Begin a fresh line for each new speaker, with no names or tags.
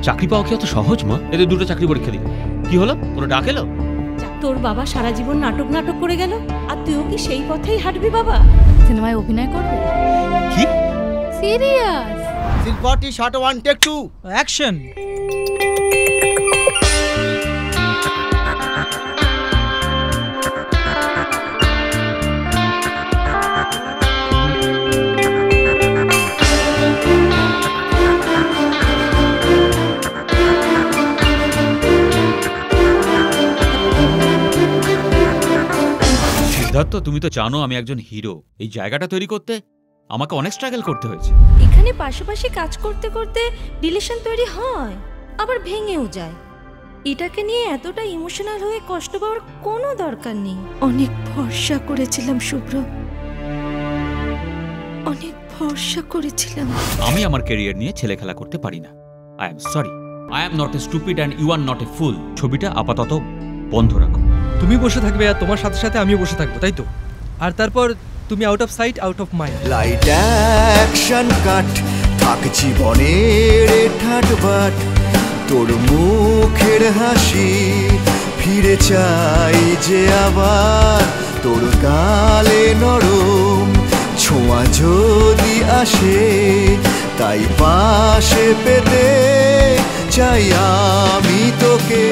চাকরি পাওয়া কি অত সহজ মা? এদের দুটো চাকরি পরীক্ষা দিই, কি হলো? কোনো ডাক এলো?
তোর বাবা সারা জীবন নাটক নাটক করে গেল, আর তুইও কি সেই পথেই হাঁটবি বাবা?
সিনেমায় অভিনয় করবে?
কি
serious?
Scene 40 shot 1 take 2
action.
Siddharth, তুমি তো জানো আমি একজন হিরো। এই জায়গাটা তৈরি করতে আমাকে অনেক স্ট্রাগল করতে হয়েছে।
এখানে পাশাপাশি কাজ করতে করতে রিলেশন তৈরি হয়, আবার ভেঙেও যায়। এটাকে নিয়ে এতটা ইমোশনাল হয়ে কষ্ট পাওয়ার কোনো দরকার নেই। অনেক ভরসা করেছিলাম শুভ্র, অনেক ভরসা করেছিলাম।
আমি আমার ক্যারিয়ার নিয়ে ছেলে খেলা করতে পারি না। I am sorry, I am not a stupid and you are not a fool. ছবিটা আপাতত বন্ধ রাখো।
তুমি বসে থাকবে আর তোমার সাথে সাথে আমিও বসে থাকবো, তাই তো? আর তারপর তুমি out of sight out of mind.
Light action cut, থাক জীবনের ঠাট বাট, তোর মুখের হাসি ফিরে চাই যে আবার, তোর গালে নরম ছোঁয়া যদি আসে, তাই পাশে পেতে চাই আমি তোকে।